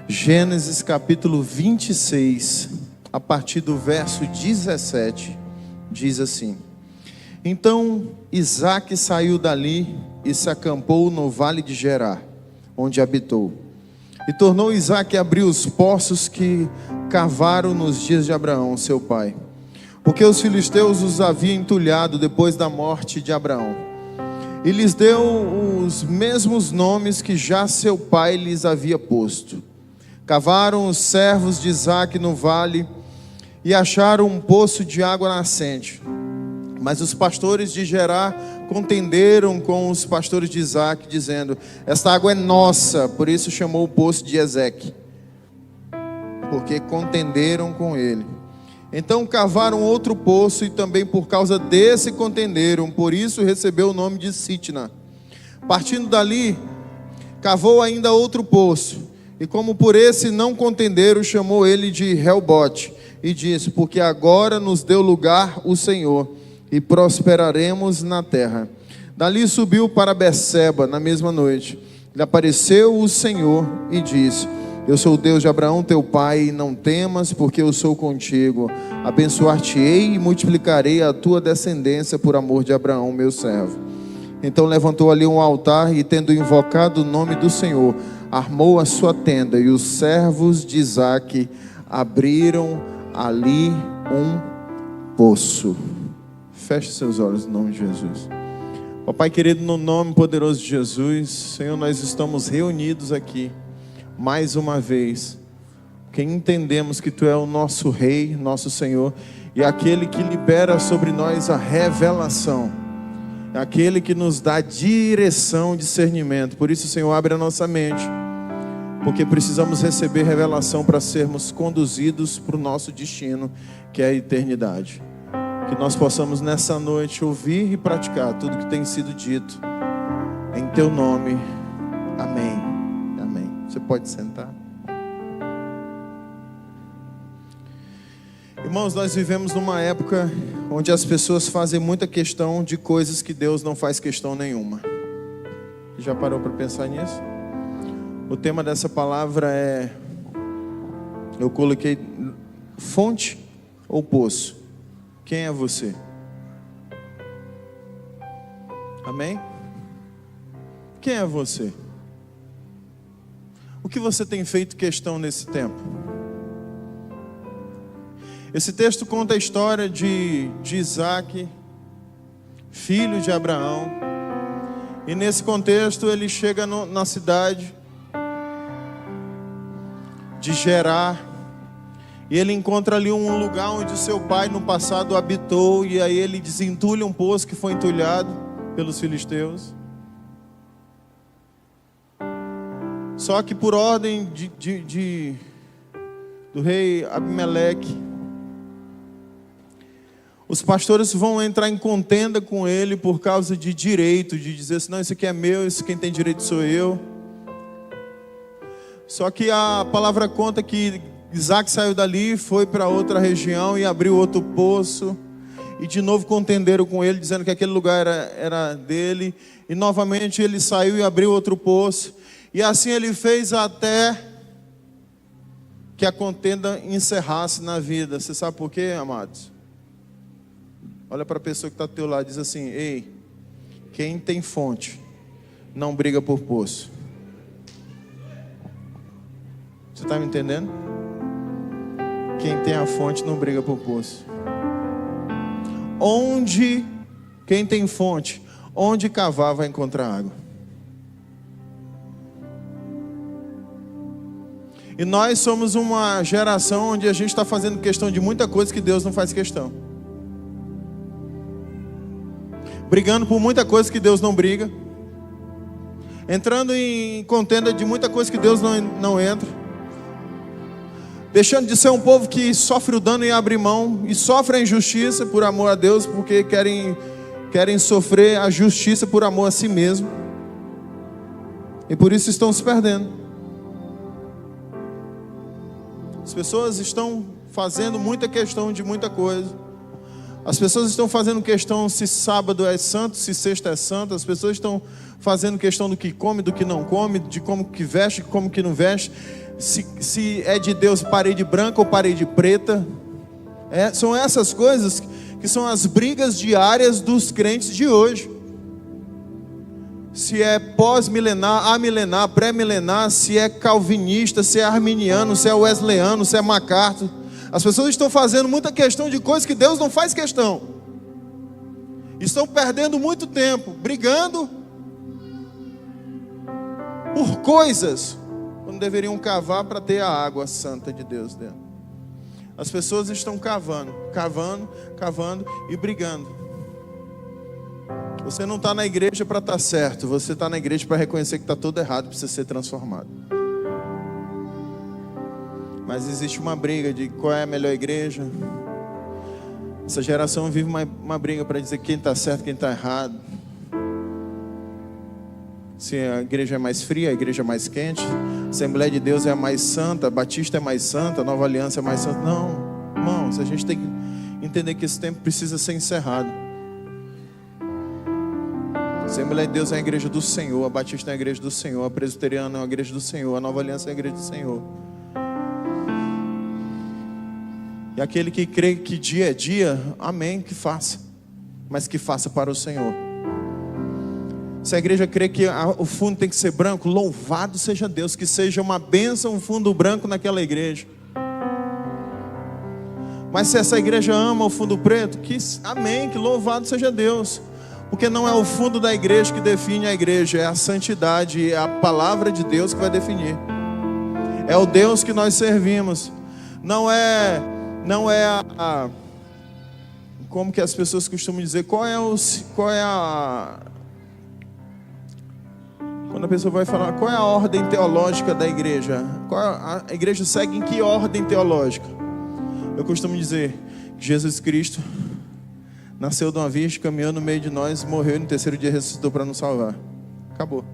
Gênesis capítulo 26, a partir do verso 17, diz assim: Então Isaque saiu dali e se acampou no vale de Gerar, onde habitou. E tornou Isaque a abrir os poços que cavaram nos dias de Abraão, seu pai, porque os filisteus os haviam entulhado depois da morte de Abraão. E lhes deu os mesmos nomes que já seu pai lhes havia posto. Cavaram os servos de Isaque no vale e acharam um poço de água nascente. Mas os pastores de Gerar contenderam com os pastores de Isaque, dizendo: Esta água é nossa. Por isso chamou o poço de Ezeque, porque contenderam com ele. Então cavaram outro poço e também por causa desse contenderam. Por isso recebeu o nome de Sitna. Partindo dali, cavou ainda outro poço. E como por esse não contenderam, chamou ele de Reobote. E disse: Porque agora nos deu lugar o Senhor, e prosperaremos na terra. Dali subiu para Berseba na mesma noite. Lhe apareceu o Senhor e disse: Eu sou o Deus de Abraão teu pai, e não temas, porque eu sou contigo. Abençoar-te-ei e multiplicarei a tua descendência por amor de Abraão meu servo. Então levantou ali um altar e, tendo invocado o nome do Senhor, armou a sua tenda, e os servos de Isaque abriram ali um poço. Feche seus olhos no nome de Jesus. Papai querido, no nome poderoso de Jesus, Senhor, nós estamos reunidos aqui mais uma vez, porque entendemos que Tu é o nosso Rei, nosso Senhor, e aquele que libera sobre nós a revelação, aquele que nos dá direção, discernimento. Por isso, Senhor, abre a nossa mente, porque precisamos receber revelação para sermos conduzidos para o nosso destino, que é a eternidade. Que nós possamos nessa noite ouvir e praticar tudo que tem sido dito, em Teu nome, amém, amém. Você pode sentar. Irmãos, nós vivemos numa época onde as pessoas fazem muita questão de coisas que Deus não faz questão nenhuma. Já parou para pensar nisso? O tema dessa palavra eu coloquei fonte ou poço. Quem é você? Amém? Quem é você? O que você tem feito questão nesse tempo? Esse texto conta a história de Isaque, filho de Abraão. E nesse contexto ele chega na cidade de Gerar. E ele encontra ali um lugar onde seu pai no passado habitou. E aí ele desentulha um poço que foi entulhado pelos filisteus. Só que por ordem do rei Abimeleque, os pastores vão entrar em contenda com ele por causa de direito, de dizer assim: não, isso aqui é meu, isso quem tem direito sou eu. Só que a palavra conta que Isaque saiu dali, foi para outra região e abriu outro poço. E de novo contenderam com ele, dizendo que aquele lugar era dele. E novamente ele saiu e abriu outro poço. E assim ele fez até que a contenda encerrasse na vida. Você sabe por quê, amados? Olha para a pessoa que está ao teu lado e diz assim: ei, quem tem fonte não briga por poço. Você está me entendendo? Quem tem a fonte não briga por poço. Quem tem fonte, onde cavar vai encontrar água. E nós somos uma geração onde a gente está fazendo questão de muita coisa que Deus não faz questão. Brigando por muita coisa que Deus não briga. Entrando em contenda de muita coisa que Deus não entra. Deixando de ser um povo que sofre o dano e abre mão. E sofre a injustiça por amor a Deus, porque querem sofrer a justiça por amor a si mesmo. E por isso estão se perdendo. As pessoas estão fazendo muita questão de muita coisa. As pessoas estão fazendo questão se sábado é santo, se sexta é santo. As pessoas estão fazendo questão do que come, do que não come, de como que veste, como que não veste. se é de Deus parede branca ou parede preta. São essas coisas que são as brigas diárias dos crentes de hoje. Se é pós-milenar, amilenar, pré-milenar, se é calvinista, se é arminiano, se é wesleyano, se é MacArthur. As pessoas estão fazendo muita questão de coisas que Deus não faz questão. Estão perdendo muito tempo, brigando por coisas, quando deveriam cavar para ter a água santa de Deus dentro. As pessoas estão cavando e brigando. Você não está na igreja para estar certo, você está na igreja para reconhecer que está tudo errado, precisa ser transformado. Mas existe uma briga de qual é a melhor igreja. Essa geração vive uma briga para dizer quem está certo, quem está errado. Se a igreja é mais fria, a igreja é mais quente. A Assembleia de Deus é a mais santa, a Batista é mais santa, a Nova Aliança é mais santa. Não, irmãos, a gente tem que entender que esse tempo precisa ser encerrado. A Assembleia de Deus é a igreja do Senhor, a Batista é a igreja do Senhor, a Presbiteriana é a igreja do Senhor, a Nova Aliança é a igreja do Senhor. E aquele que crê que dia é dia, amém, que faça, mas que faça para o Senhor. Se a igreja crê que o fundo tem que ser branco, louvado seja Deus, que seja uma bênção um fundo branco naquela igreja. Mas se essa igreja ama o fundo preto, que amém, que louvado seja Deus. Porque não é o fundo da igreja que define a igreja, é a santidade, é a palavra de Deus que vai definir. É o Deus que nós servimos. Não é como que as pessoas costumam dizer, qual é a quando a pessoa vai falar, qual é a ordem teológica da igreja? A igreja segue em que ordem teológica? Eu costumo dizer que Jesus Cristo nasceu de uma virgem, caminhou no meio de nós, morreu e no terceiro dia ressuscitou para nos salvar. Acabou.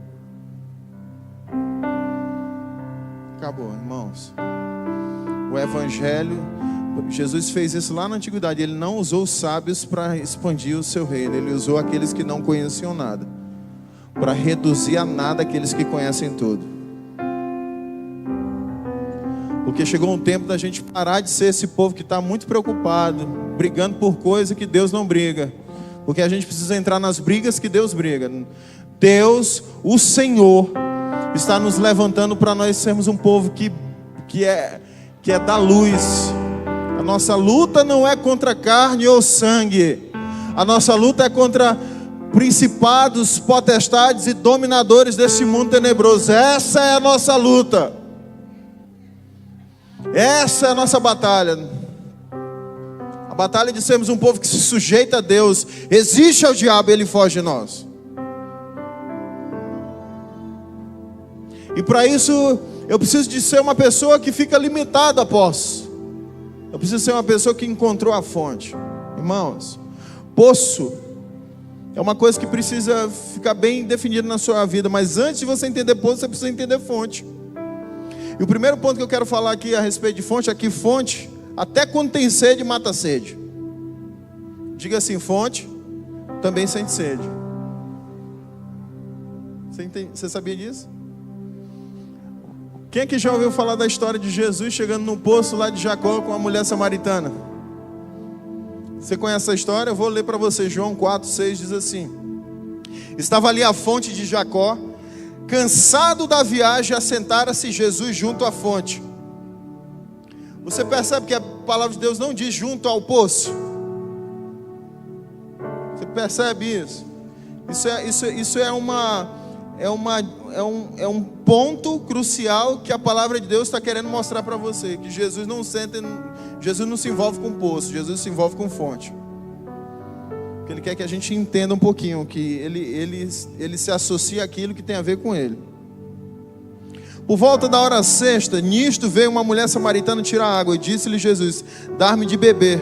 Acabou, irmãos. O evangelho, Jesus fez isso lá na antiguidade. Ele não usou os sábios para expandir o seu reino. Ele usou aqueles que não conheciam nada, para reduzir a nada aqueles que conhecem tudo. Porque chegou um tempo da gente parar de ser esse povo que está muito preocupado, brigando por coisa que Deus não briga. Porque a gente precisa entrar nas brigas que Deus briga. Deus, o Senhor, está nos levantando para nós sermos um povo que é da luz. A nossa luta não é contra carne ou sangue. A nossa luta é contra principados, potestades e dominadores desse mundo tenebroso. Essa é a nossa luta. Essa é a nossa batalha. A batalha de sermos um povo que se sujeita a Deus, resiste ao diabo e ele foge de nós. E para isso eu preciso de ser uma pessoa que fica limitada a poço. Eu preciso ser uma pessoa que encontrou a fonte. Irmãos, poço é uma coisa que precisa ficar bem definida na sua vida. Mas antes de você entender poço, você precisa entender fonte. E o primeiro ponto que eu quero falar aqui a respeito de fonte é que fonte, até quando tem sede, mata a sede. Diga assim, fonte também sente sede. Você sabia disso? Quem aqui já ouviu falar da história de Jesus chegando num poço lá de Jacó com a mulher samaritana? Você conhece essa história? Eu vou ler para você. João 4:6 diz assim: estava ali a fonte de Jacó. Cansado da viagem, assentara-se Jesus junto à fonte. Você percebe que a palavra de Deus não diz junto ao poço? Você percebe isso? Isso é um ponto crucial que a palavra de Deus está querendo mostrar para você. Que Jesus não se envolve com poço, Jesus se envolve com fonte. Porque Ele quer que a gente entenda um pouquinho que ele se associa àquilo que tem a ver com Ele. Por volta da hora sexta, nisto veio uma mulher samaritana tirar água, e disse-lhe Jesus: dar-me de beber,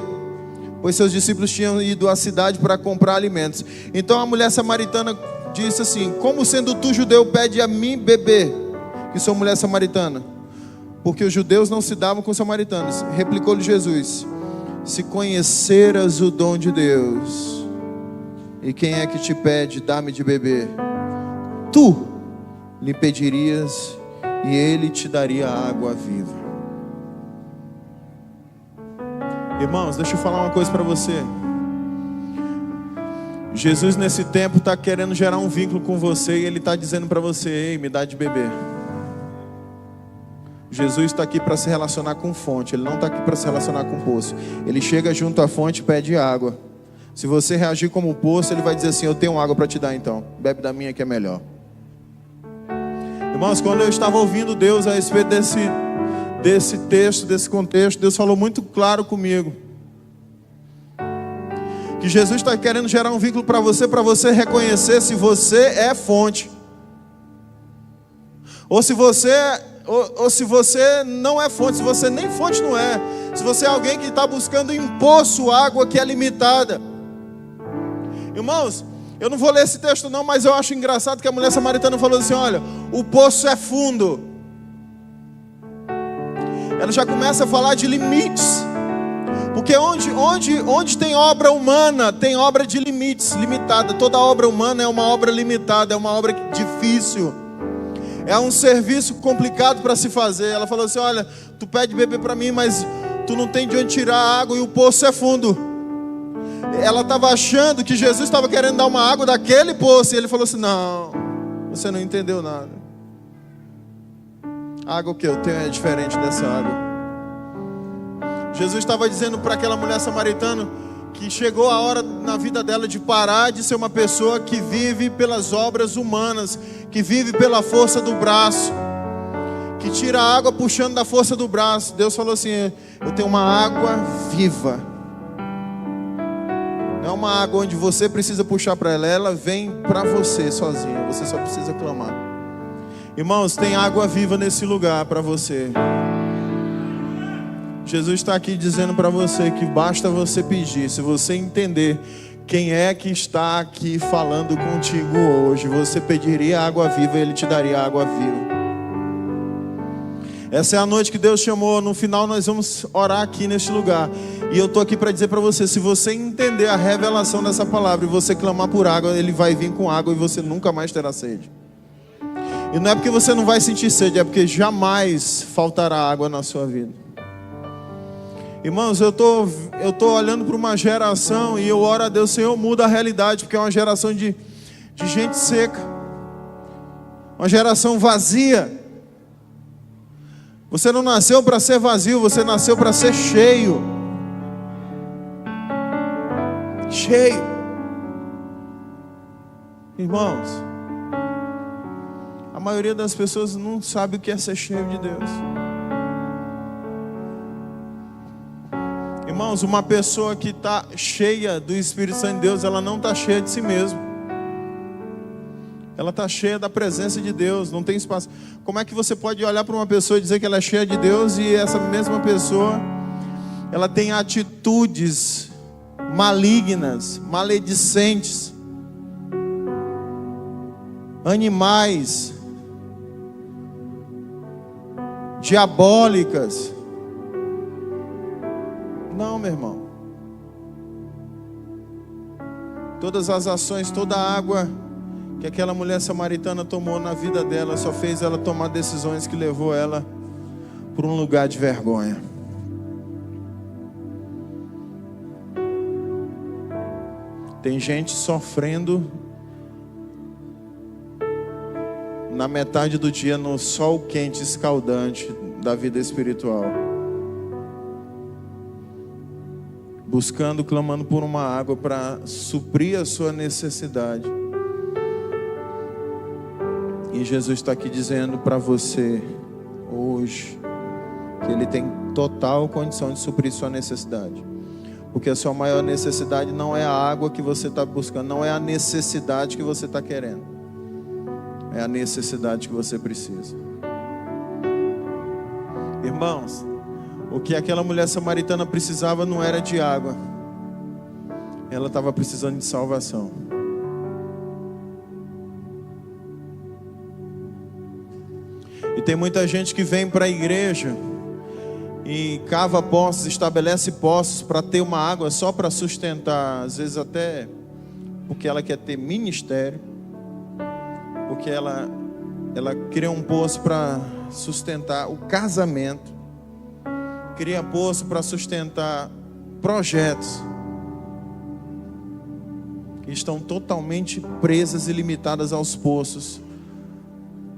pois seus discípulos tinham ido à cidade para comprar alimentos. Então a mulher samaritana disse assim: como sendo tu judeu, pede a mim beber, que sou mulher samaritana? Porque os judeus não se davam com os samaritanos. Replicou-lhe Jesus: se conheceras o dom de Deus, e quem é que te pede, dá-me de beber, tu lhe pedirias e ele te daria água viva. Irmãos, deixa eu falar uma coisa para você. Jesus nesse tempo está querendo gerar um vínculo com você, e Ele está dizendo para você: ei, me dá de beber. Jesus está aqui para se relacionar com fonte, Ele não está aqui para se relacionar com poço. Ele chega junto à fonte e pede água. Se você reagir como poço, Ele vai dizer assim: eu tenho água para te dar, então bebe da minha que é melhor. Irmãos, quando eu estava ouvindo Deus a respeito desse texto, desse contexto, Deus falou muito claro comigo que Jesus está querendo gerar um vínculo para você reconhecer se você é fonte, ou se você não é fonte, se você nem fonte não é, se você é alguém que está buscando em poço água que é limitada. Irmãos, eu não vou ler esse texto não, mas eu acho engraçado que a mulher samaritana falou assim: olha, o poço é fundo. Ela já começa a falar de limites, porque onde tem obra humana, tem obra de limites, limitada. Toda obra humana é uma obra limitada, é uma obra difícil, é um serviço complicado para se fazer. Ela falou assim: olha, tu pede beber para mim, mas tu não tem de onde tirar a água e o poço é fundo. Ela estava achando que Jesus estava querendo dar uma água daquele poço, e Ele falou assim: não, você não entendeu nada. A água que eu tenho é diferente dessa água. Jesus estava dizendo para aquela mulher samaritana que chegou a hora na vida dela de parar de ser uma pessoa que vive pelas obras humanas, que vive pela força do braço, que tira a água puxando da força do braço. Deus falou assim: eu tenho uma água viva. Não é uma água onde você precisa puxar para ela, ela vem para você sozinha, você só precisa clamar. Irmãos, tem água viva nesse lugar para você. Jesus está aqui dizendo para você que basta você pedir. Se você entender quem é que está aqui falando contigo hoje, você pediria água viva e Ele te daria água viva. Essa é a noite que Deus chamou. No final nós vamos orar aqui neste lugar, e eu estou aqui para dizer para você: se você entender a revelação dessa palavra e você clamar por água, Ele vai vir com água e você nunca mais terá sede. E não é porque você não vai sentir sede, é porque jamais faltará água na sua vida. Irmãos, eu tô olhando para uma geração e eu oro a Deus: Senhor, muda a realidade, porque é uma geração de gente seca, uma geração vazia. Você não nasceu para ser vazio, você nasceu para ser cheio. Cheio. Irmãos, a maioria das pessoas não sabe o que é ser cheio de Deus. Irmãos, uma pessoa que está cheia do Espírito Santo de Deus, ela não está cheia de si mesma. Ela está cheia da presença de Deus, não tem espaço. Como é que você pode olhar para uma pessoa e dizer que ela é cheia de Deus, e essa mesma pessoa, ela tem atitudes malignas, maledicentes, animais, diabólicas? Não, meu irmão. Todas as ações, toda a água que aquela mulher samaritana tomou na vida dela só fez ela tomar decisões que levou ela para um lugar de vergonha. Tem gente sofrendo na metade do dia no sol quente, escaldante da vida espiritual, buscando, clamando por uma água para suprir a sua necessidade. E Jesus está aqui dizendo para você hoje que Ele tem total condição de suprir sua necessidade, porque a sua maior necessidade não é a água que você está buscando, não é a necessidade que você está querendo, é a necessidade que você precisa. Irmãos, o que aquela mulher samaritana precisava não era de água, ela estava precisando de salvação. E tem muita gente que vem para a igreja e cava poços, estabelece poços para ter uma água só para sustentar, às vezes até porque ela quer ter ministério, porque ela ela cria um poço para sustentar o casamento, cria poço para sustentar projetos que estão totalmente presas e limitadas aos poços,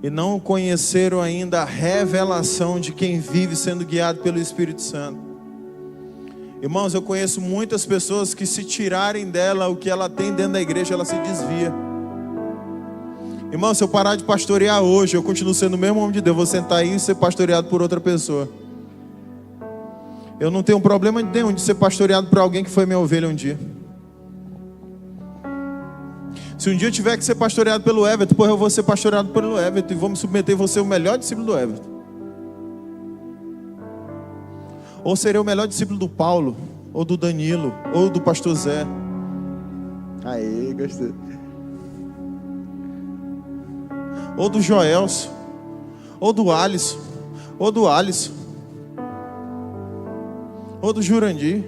e não conheceram ainda a revelação de quem vive sendo guiado pelo Espírito Santo. Irmãos, eu conheço muitas pessoas que, se tirarem dela o que ela tem dentro da igreja, ela se desvia. Irmão, se eu parar de pastorear hoje, eu continuo sendo o mesmo homem de Deus, vou sentar aí e ser pastoreado por outra pessoa. Eu não tenho problema nenhum de ser pastoreado por alguém que foi minha ovelha um dia. Se um dia eu tiver que ser pastoreado pelo Everton, depois eu vou ser pastoreado pelo Everton e vou me submeter, vou ser o melhor discípulo do Everton. Ou serei o melhor discípulo do Paulo, ou do Danilo, ou do pastor Zé. Aê, gostei. Ou do Joelson, ou do Alisson, ou do Alisson, ou do Jurandir,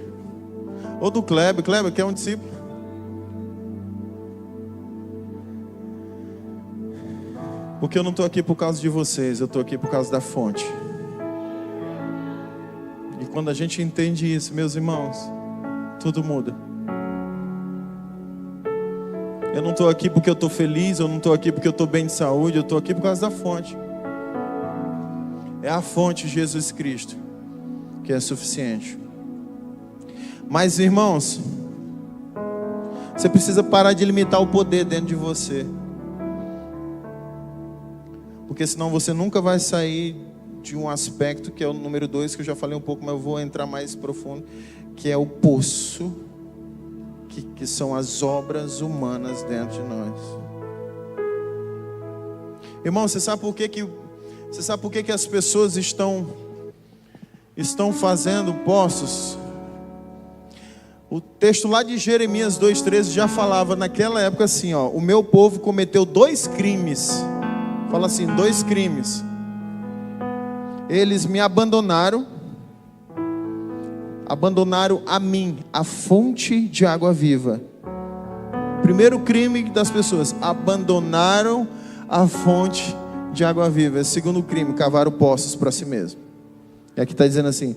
ou do Kleber. Kleber, que é um discípulo. Porque eu não estou aqui por causa de vocês, eu estou aqui por causa da fonte. E quando a gente entende isso, meus irmãos, tudo muda. Eu não estou aqui porque eu estou feliz, eu não estou aqui porque eu estou bem de saúde, eu estou aqui por causa da fonte. É a fonte, Jesus Cristo, que é suficiente. Mas, irmãos, você precisa parar de limitar o poder dentro de você. Porque senão você nunca vai sair de um aspecto que é o número 2, que eu já falei um pouco, mas eu vou entrar mais profundo, que é o poço, que são as obras humanas dentro de nós. Irmão, você sabe por que as pessoas estão fazendo poços? O texto lá de Jeremias 2,13 já falava naquela época assim, ó: o meu povo cometeu 2 crimes. Fala assim, 2 crimes. Eles me abandonaram a mim, a fonte de água viva. Primeiro crime das pessoas: abandonaram a fonte de água viva. Segundo crime: cavaram poços para si mesmo. E aqui está dizendo assim: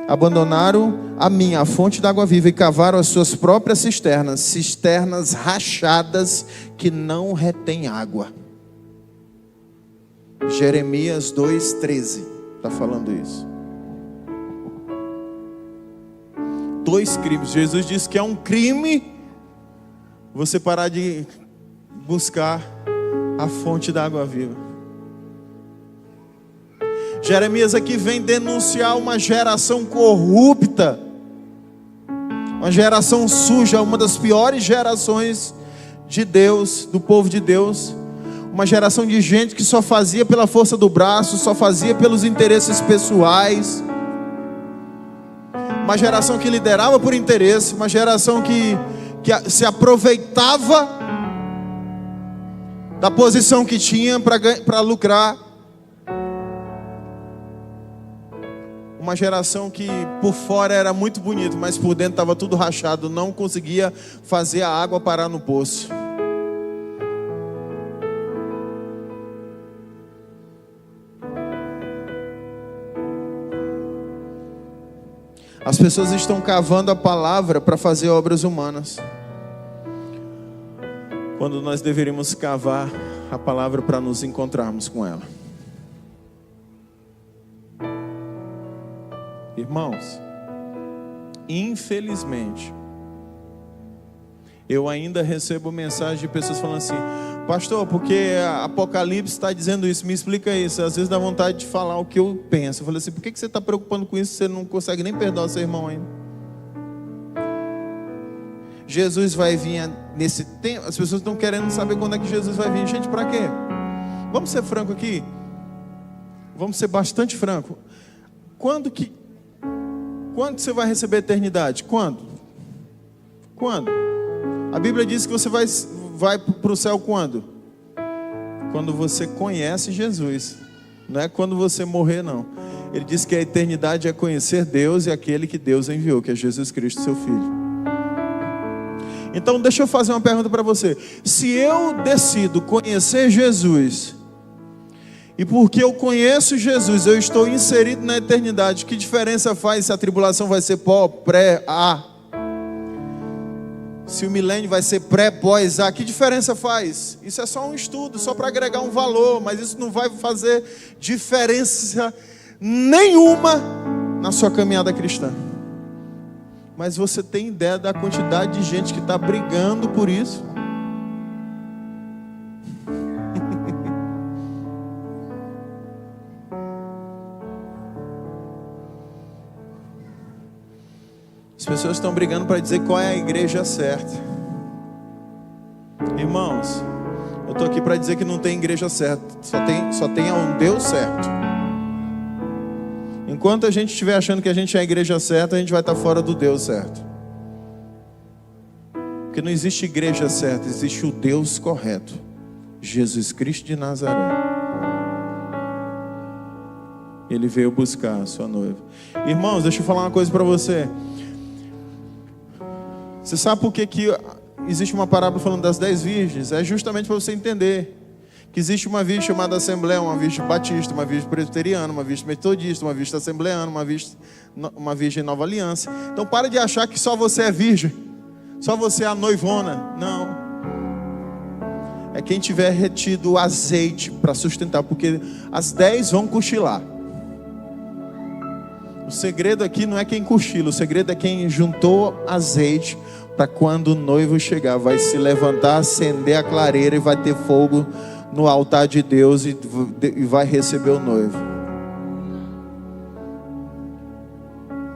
abandonaram a mim, a fonte da água viva, e cavaram as suas próprias cisternas rachadas que não retêm água. Jeremias 2,13 está falando isso. 2 crimes. Jesus disse que é um crime você parar de buscar a fonte da água viva. Jeremias aqui vem denunciar uma geração corrupta, uma geração suja, uma das piores gerações de Deus, do povo de Deus. Uma geração de gente que só fazia pela força do braço, só fazia pelos interesses pessoais. Uma geração que liderava por interesse, uma geração que se aproveitava da posição que tinha para lucrar. Uma geração que por fora era muito bonito, mas por dentro estava tudo rachado, não conseguia fazer a água parar no poço. As pessoas estão cavando a palavra para fazer obras humanas, quando nós deveríamos cavar a palavra para nos encontrarmos com ela. Irmãos, infelizmente, eu ainda recebo mensagem de pessoas falando assim: pastor, porque Apocalipse está dizendo isso, me explica isso. Às vezes dá vontade de falar o que eu penso. Eu falei assim: por que você está preocupando com isso? Você não consegue nem perdoar o seu irmão ainda. Jesus vai vir nesse tempo. As pessoas estão querendo saber quando é que Jesus vai vir. Gente, para quê? Vamos ser franco aqui. Vamos ser bastante franco. Quando você vai receber a eternidade? Quando? A Bíblia diz que você vai para o céu quando? Quando você conhece Jesus. Não é quando você morrer, não. Ele diz que a eternidade é conhecer Deus e aquele que Deus enviou, que é Jesus Cristo, seu Filho. Então deixa eu fazer uma pergunta para você. Se eu decido conhecer Jesus E porque eu conheço Jesus, eu estou inserido na eternidade. Que diferença faz se a tribulação vai ser pré-A? Se o milênio vai ser pré-pós-A? Que diferença faz? Isso é só um estudo, só para agregar um valor. Mas isso não vai fazer diferença nenhuma na sua caminhada cristã. Mas você tem ideia da quantidade de gente que está brigando por isso? As pessoas estão brigando para dizer qual é a igreja certa. Irmãos, eu estou aqui para dizer que não tem igreja certa, só tem um Deus certo. Enquanto a gente estiver achando que a gente é a igreja certa, a gente vai estar fora do Deus certo. Porque não existe igreja certa, existe o Deus correto, Jesus Cristo de Nazaré. Ele veio buscar a sua noiva. Irmãos, deixa eu falar uma coisa para você. Você sabe por que existe uma parábola falando das 10 virgens? É justamente para você entender que existe uma virgem chamada Assembleia, uma virgem batista, uma virgem presbiteriana, uma virgem metodista, uma virgem assembleana, uma virgem nova aliança. Então para de achar que só você é virgem, só você é a noivona. Não. É quem tiver retido o azeite para sustentar, porque as 10 vão cochilar. O segredo aqui não é quem cochila, o segredo é quem juntou azeite para quando o noivo chegar, vai se levantar, acender a clareira e vai ter fogo no altar de Deus e vai receber o noivo.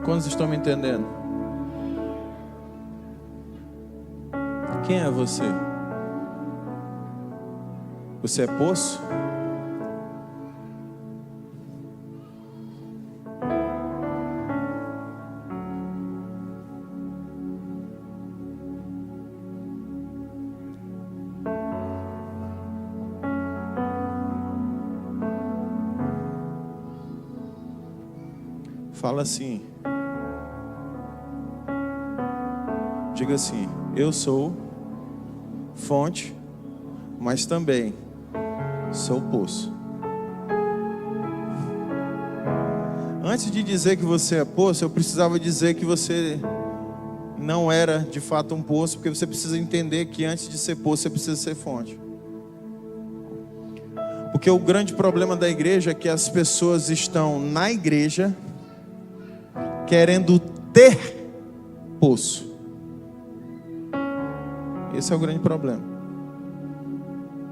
Quantos estão me entendendo? Quem é você? Você é poço? Fala assim. Diga assim: eu sou fonte, mas também sou poço. Antes de dizer que você é poço, eu precisava dizer que você não era de fato um poço, porque você precisa entender que antes de ser poço, você precisa ser fonte. Porque o grande problema da igreja é que as pessoas estão na igreja querendo ter poço. Esse é o grande problema.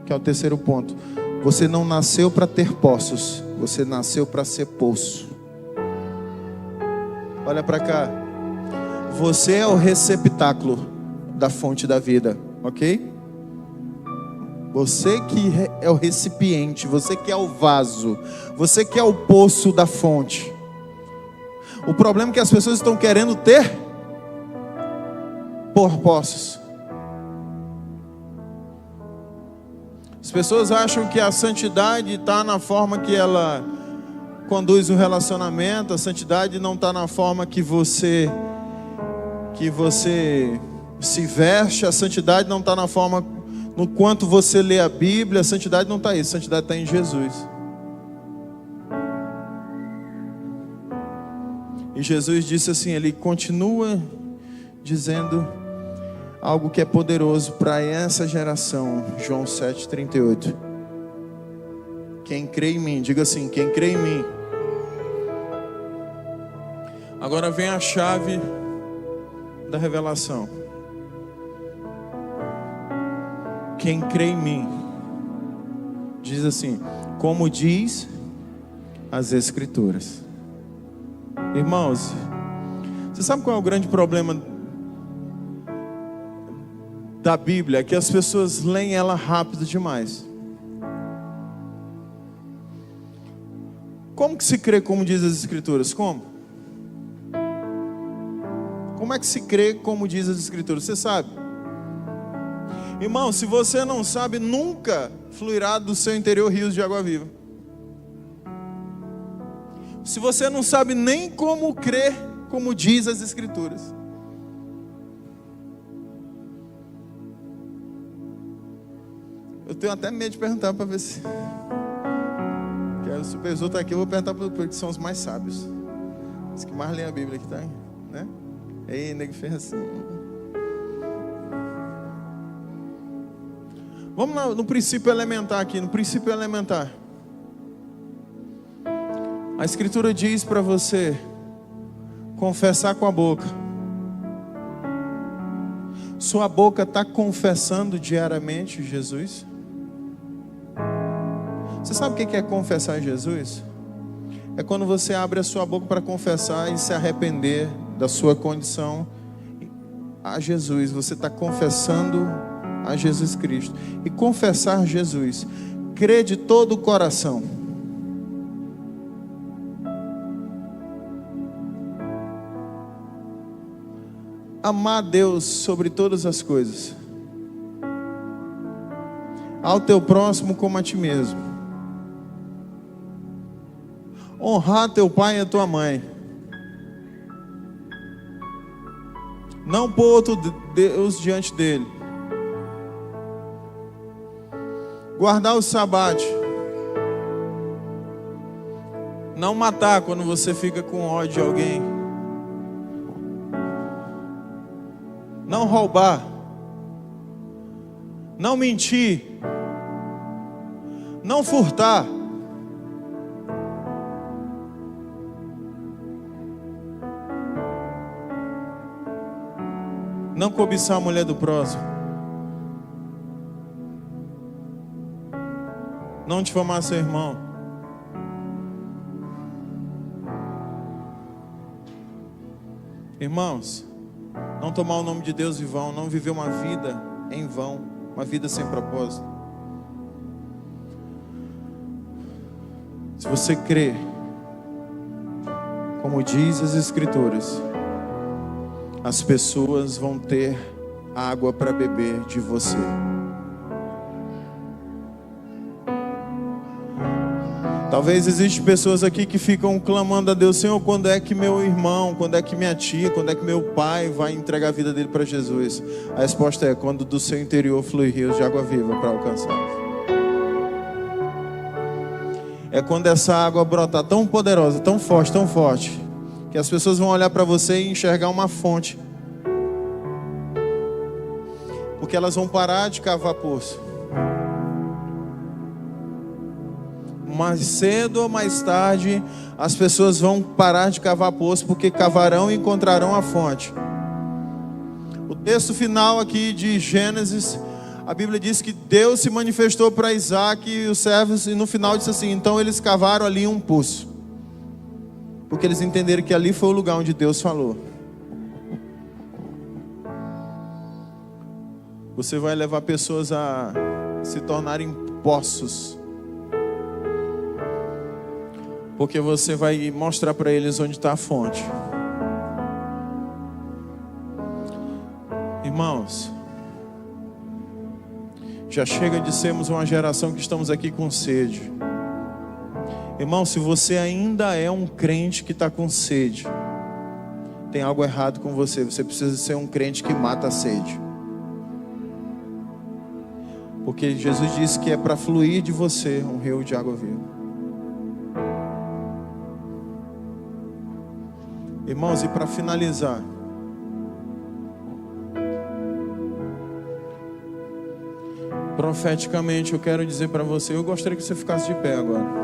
Que é o terceiro ponto. Você não nasceu para ter poços, você nasceu para ser poço. Olha para cá. Você é o receptáculo da fonte da vida, ok? Você que é o recipiente, você que é o vaso, você que é o poço da fonte. O problema é que as pessoas estão querendo ter por poços. As pessoas acham que a santidade está na forma que ela conduz o relacionamento. A santidade não está na forma que você se veste. A santidade não está na forma no quanto você lê a Bíblia. A santidade não está aí. A santidade está em Jesus. E Jesus disse assim, ele continua dizendo algo que é poderoso para essa geração. João 7,38. Quem crê em mim, diga assim, quem crê em mim. Agora vem a chave da revelação. Quem crê em mim, diz assim, como diz as Escrituras. Irmãos, você sabe qual é o grande problema da Bíblia? É que as pessoas leem ela rápido demais. Como que se crê como diz as Escrituras? Como? Como é que se crê como diz as Escrituras? Você sabe? Irmão, se você não sabe, nunca fluirá do seu interior rios de água viva. Se você não sabe nem como crer como diz as Escrituras. Eu tenho até medo de perguntar para ver se... O supervisor está aqui, eu vou perguntar para que são os mais sábios. Os que mais leem a Bíblia aqui, tá? Né? Aí, nego fez assim. Vamos lá, no princípio elementar aqui, no princípio elementar. A Escritura diz para você confessar com a boca. Sua boca está confessando diariamente Jesus? Você sabe o que é confessar Jesus? É quando você abre a sua boca para confessar e se arrepender da sua condição a Jesus. Você está confessando a Jesus Cristo. E confessar Jesus, crer de todo o coração. Amar a Deus sobre todas as coisas. Ao teu próximo como a ti mesmo. Honrar teu pai e a tua mãe. Não pôr outro Deus diante dele. Guardar o sabate. Não matar quando você fica com ódio de alguém. Não roubar. Não mentir. Não furtar. Não cobiçar a mulher do próximo. Não difamar seu irmão. Irmãos, não tomar o nome de Deus em vão, não viver uma vida em vão, uma vida sem propósito. Se você crê, como diz as Escrituras, as pessoas vão ter água para beber de você. Talvez existem pessoas aqui que ficam clamando a Deus: Senhor, quando é que meu irmão, quando é que minha tia, quando é que meu pai vai entregar a vida dele para Jesus? A resposta é: quando do seu interior flui rios de água viva para alcançá-los. É quando essa água brotar tão poderosa, tão forte, que as pessoas vão olhar para você e enxergar uma fonte. Porque elas vão parar de cavar poço. Mais cedo ou mais tarde, as pessoas vão parar de cavar poço, porque cavarão e encontrarão a fonte. O texto final aqui de Gênesis, a Bíblia diz que Deus se manifestou para Isaac e os servos, e no final disse assim: então eles cavaram ali um poço. Porque eles entenderam que ali foi o lugar onde Deus falou. Você vai levar pessoas a se tornarem poços. Porque você vai mostrar para eles onde está a fonte. Irmãos, já chega de sermos uma geração que estamos aqui com sede. Irmão, se você ainda é um crente que está com sede, tem algo errado com você. Você precisa ser um crente que mata a sede. Porque Jesus disse que é para fluir de você um rio de água viva. Irmãos, e para finalizar, profeticamente eu quero dizer para você, eu gostaria que você ficasse de pé agora.